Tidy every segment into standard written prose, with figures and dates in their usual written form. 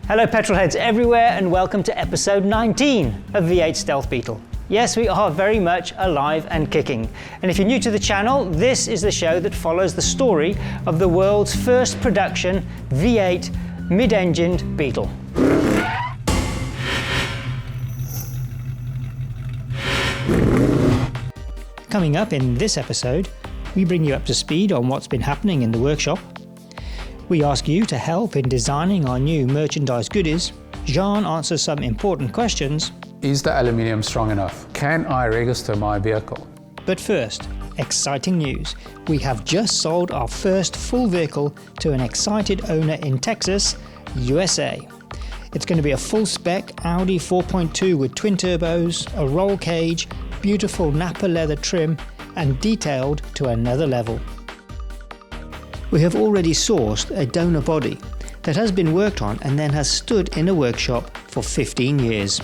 Hello petrolheads everywhere and welcome to episode 19 of V8 Stealth Beetle. Yes, we are very much alive and kicking. And if you're new to the channel, this is the show that follows the story of the world's first production V8 mid-engined Beetle. Coming up in this episode, we bring you up to speed on what's been happening in the workshop. We ask you to help in designing our new merchandise goodies. Jean answers some important questions. Is the aluminium strong enough? Can I register my vehicle? But first, exciting news. We have just sold our first full vehicle to an excited owner in Texas, USA. It's going to be a full-spec Audi 4.2 with twin turbos, a roll cage, beautiful Napa leather trim, and detailed to another level. We have already sourced a donor body that has been worked on and then has stood in a workshop for 15 years.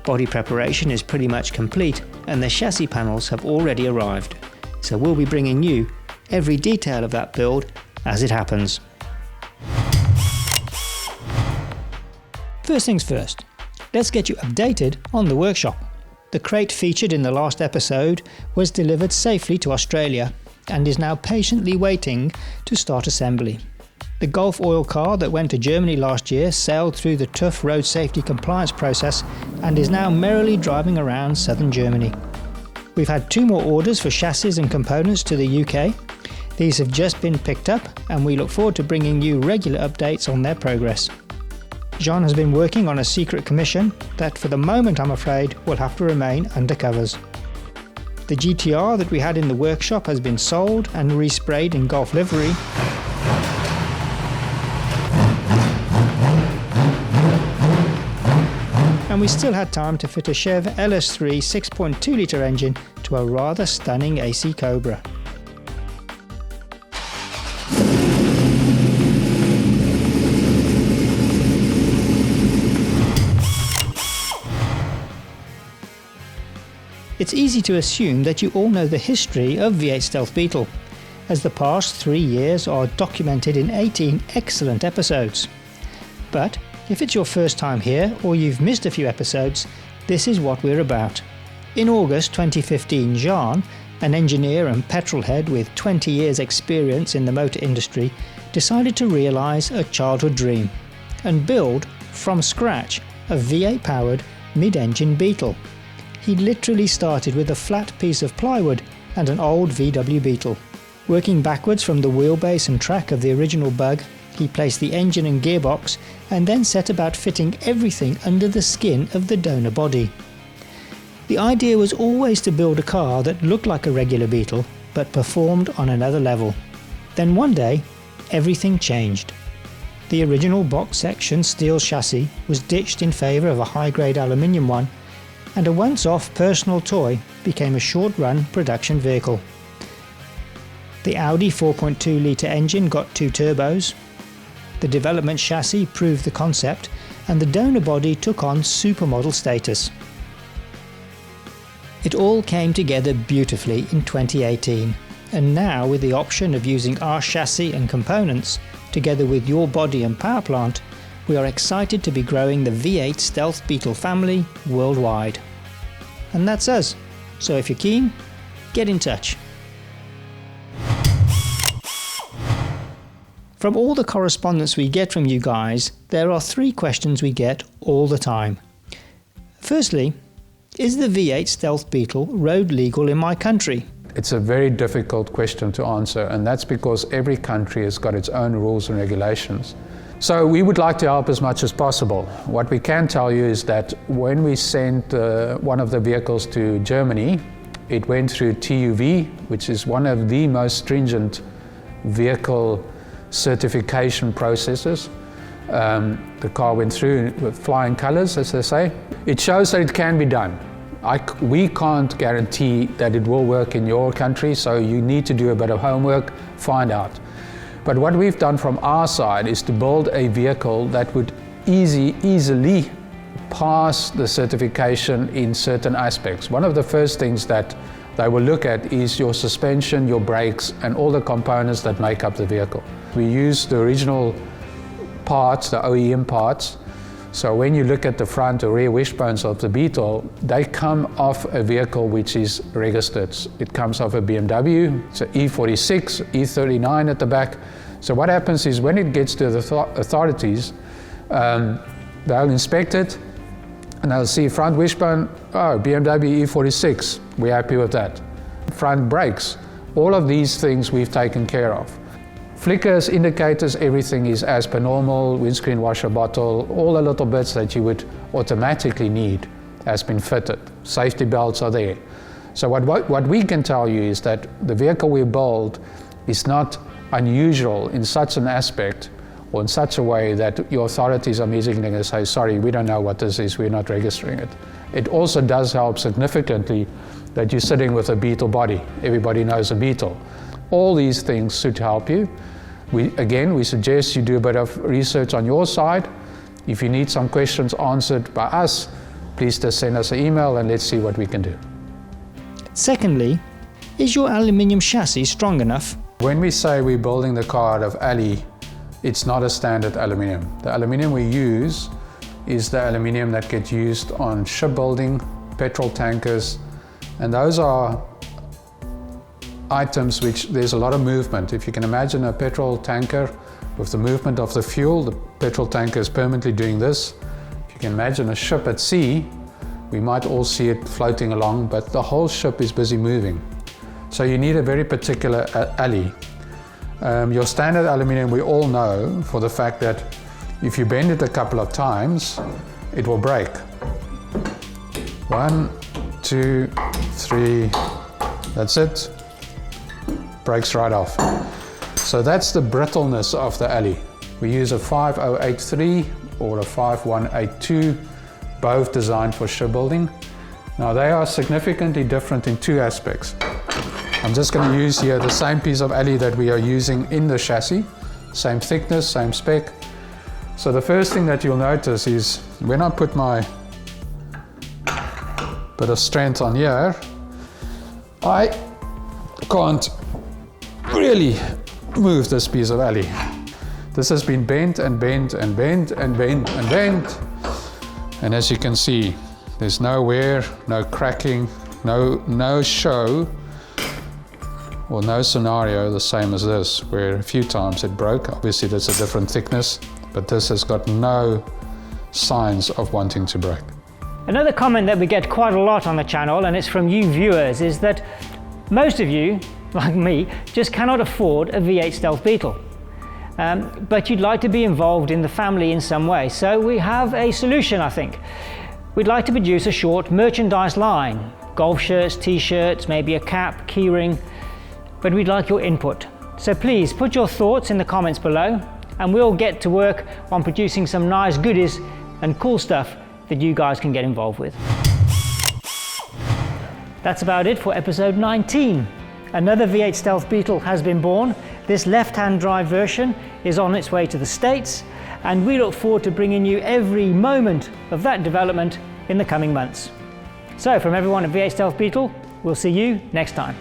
Body preparation is pretty much complete and the chassis panels have already arrived, so we'll be bringing you every detail of that build as it happens. First things first, let's get you updated on the workshop. The crate featured in the last episode was delivered safely to Australia and is now patiently waiting to start assembly. The Gulf oil car that went to Germany last year sailed through the tough road safety compliance process and is now merrily driving around southern Germany. We've had 2 more orders for chassis and components to the UK. These have just been picked up and we look forward to bringing you regular updates on their progress. Jean has been working on a secret commission that for the moment I'm afraid will have to remain under covers. The GTR that we had in the workshop has been sold and resprayed in Gulf livery. And we still had time to fit a Chev LS3 6.2 litre engine to a rather stunning AC Cobra. It's easy to assume that you all know the history of V8 Stealth Beetle, as the past 3 years are documented in 18 excellent episodes. But if it's your first time here or you've missed a few episodes, this is what we're about. In August 2015, Jean, an engineer and petrolhead with 20 years experience in the motor industry, decided to realise a childhood dream and build, from scratch, a V8 powered mid-engine Beetle. He literally started with a flat piece of plywood and an old VW Beetle. Working backwards from the wheelbase and track of the original Bug, he placed the engine and gearbox and then set about fitting everything under the skin of the donor body. The idea was always to build a car that looked like a regular Beetle but performed on another level. Then one day, everything changed. The original box section steel chassis was ditched in favour of a high-grade aluminium one, and a once-off personal toy became a short-run production vehicle. The Audi 4.2 litre engine got 2 turbos. The development chassis proved the concept and the donor body took on supermodel status. It all came together beautifully in 2018, and now with the option of using our chassis and components together with your body and power plant, we are excited to be growing the V8 Stealth Beetle family worldwide. And that's us, so if you're keen, get in touch. From all the correspondence we get from you guys, there are 3 questions we get all the time. Firstly, is the V8 Stealth Beetle road legal in my country? It's a very difficult question to answer, and that's because every country has got its own rules and regulations. So we would like to help as much as possible. What we can tell you is that when we sent one of the vehicles to Germany, it went through TUV, which is one of the most stringent vehicle certification processes. The car went through with flying colors, as they say. It shows that it can be done. We can't guarantee that it will work in your country, so you need to do a bit of homework, find out. But what we've done from our side is to build a vehicle that would easily pass the certification in certain aspects. One of the first things that they will look at is your suspension, your brakes, and all the components that make up the vehicle. We use the original parts, the OEM parts. So when you look at the front or rear wishbones of the Beetle, they come off a vehicle which is registered. It comes off a BMW, it's an E46, E39 at the back. So what happens is when it gets to the authorities, they'll inspect it and they'll see front wishbone, oh, BMW E46, we're happy with that. Front brakes, all of these things we've taken care of. Flickers, indicators, everything is as per normal, windscreen washer bottle, all the little bits that you would automatically need has been fitted. Safety belts are there. So what we can tell you is that the vehicle we build is not unusual in such an aspect or in such a way that your authorities are immediately going to say, sorry, we don't know what this is, we're not registering it. It also does help significantly that you're sitting with a Beetle body. Everybody knows a Beetle. All these things should help you. We suggest you do a bit of research on your side. If you need some questions answered by us, please just send us an email and let's see what we can do. Secondly, is your aluminium chassis strong enough? When we say we're building the car out of Ali, it's not a standard aluminium. The aluminium we use is the aluminium that gets used on shipbuilding, petrol tankers, and those are items which there's a lot of movement. If you can imagine a petrol tanker with the movement of the fuel, the petrol tanker is permanently doing this. If you can imagine a ship at sea, we might all see it floating along, but the whole ship is busy moving. So you need a very particular alley. Your standard aluminium we all know for the fact that if you bend it a couple of times, it will break. 1, 2, 3, that's it. Breaks right off. So that's the brittleness of the alley. We use a 5083 or a 5182, both designed for shipbuilding. Now they are significantly different in 2 aspects. I'm just going to use here the same piece of alley that we are using in the chassis, same thickness, same spec. So the first thing that you'll notice is when I put my bit of strength on here, I can't really move this piece of alley. This has been bent and bent and bent and bent and bent, and as you can see, there's no wear, no cracking, no show or no scenario the same as this, where a few times it broke. Obviously that's a different thickness, but this has got no signs of wanting to break. Another comment that we get quite a lot on the channel, and it's from you viewers, is that most of you, like me, just cannot afford a V8 Stealth Beetle. But you'd like to be involved in the family in some way. So we have a solution, I think. We'd like to produce a short merchandise line. Golf shirts, t-shirts, maybe a cap, keyring. But we'd like your input. So please put your thoughts in the comments below and we'll get to work on producing some nice goodies and cool stuff that you guys can get involved with. That's about it for episode 19. Another V8 Stealth Beetle has been born. This left-hand drive version is on its way to the States, and we look forward to bringing you every moment of that development in the coming months. So from everyone at V8 Stealth Beetle, we'll see you next time.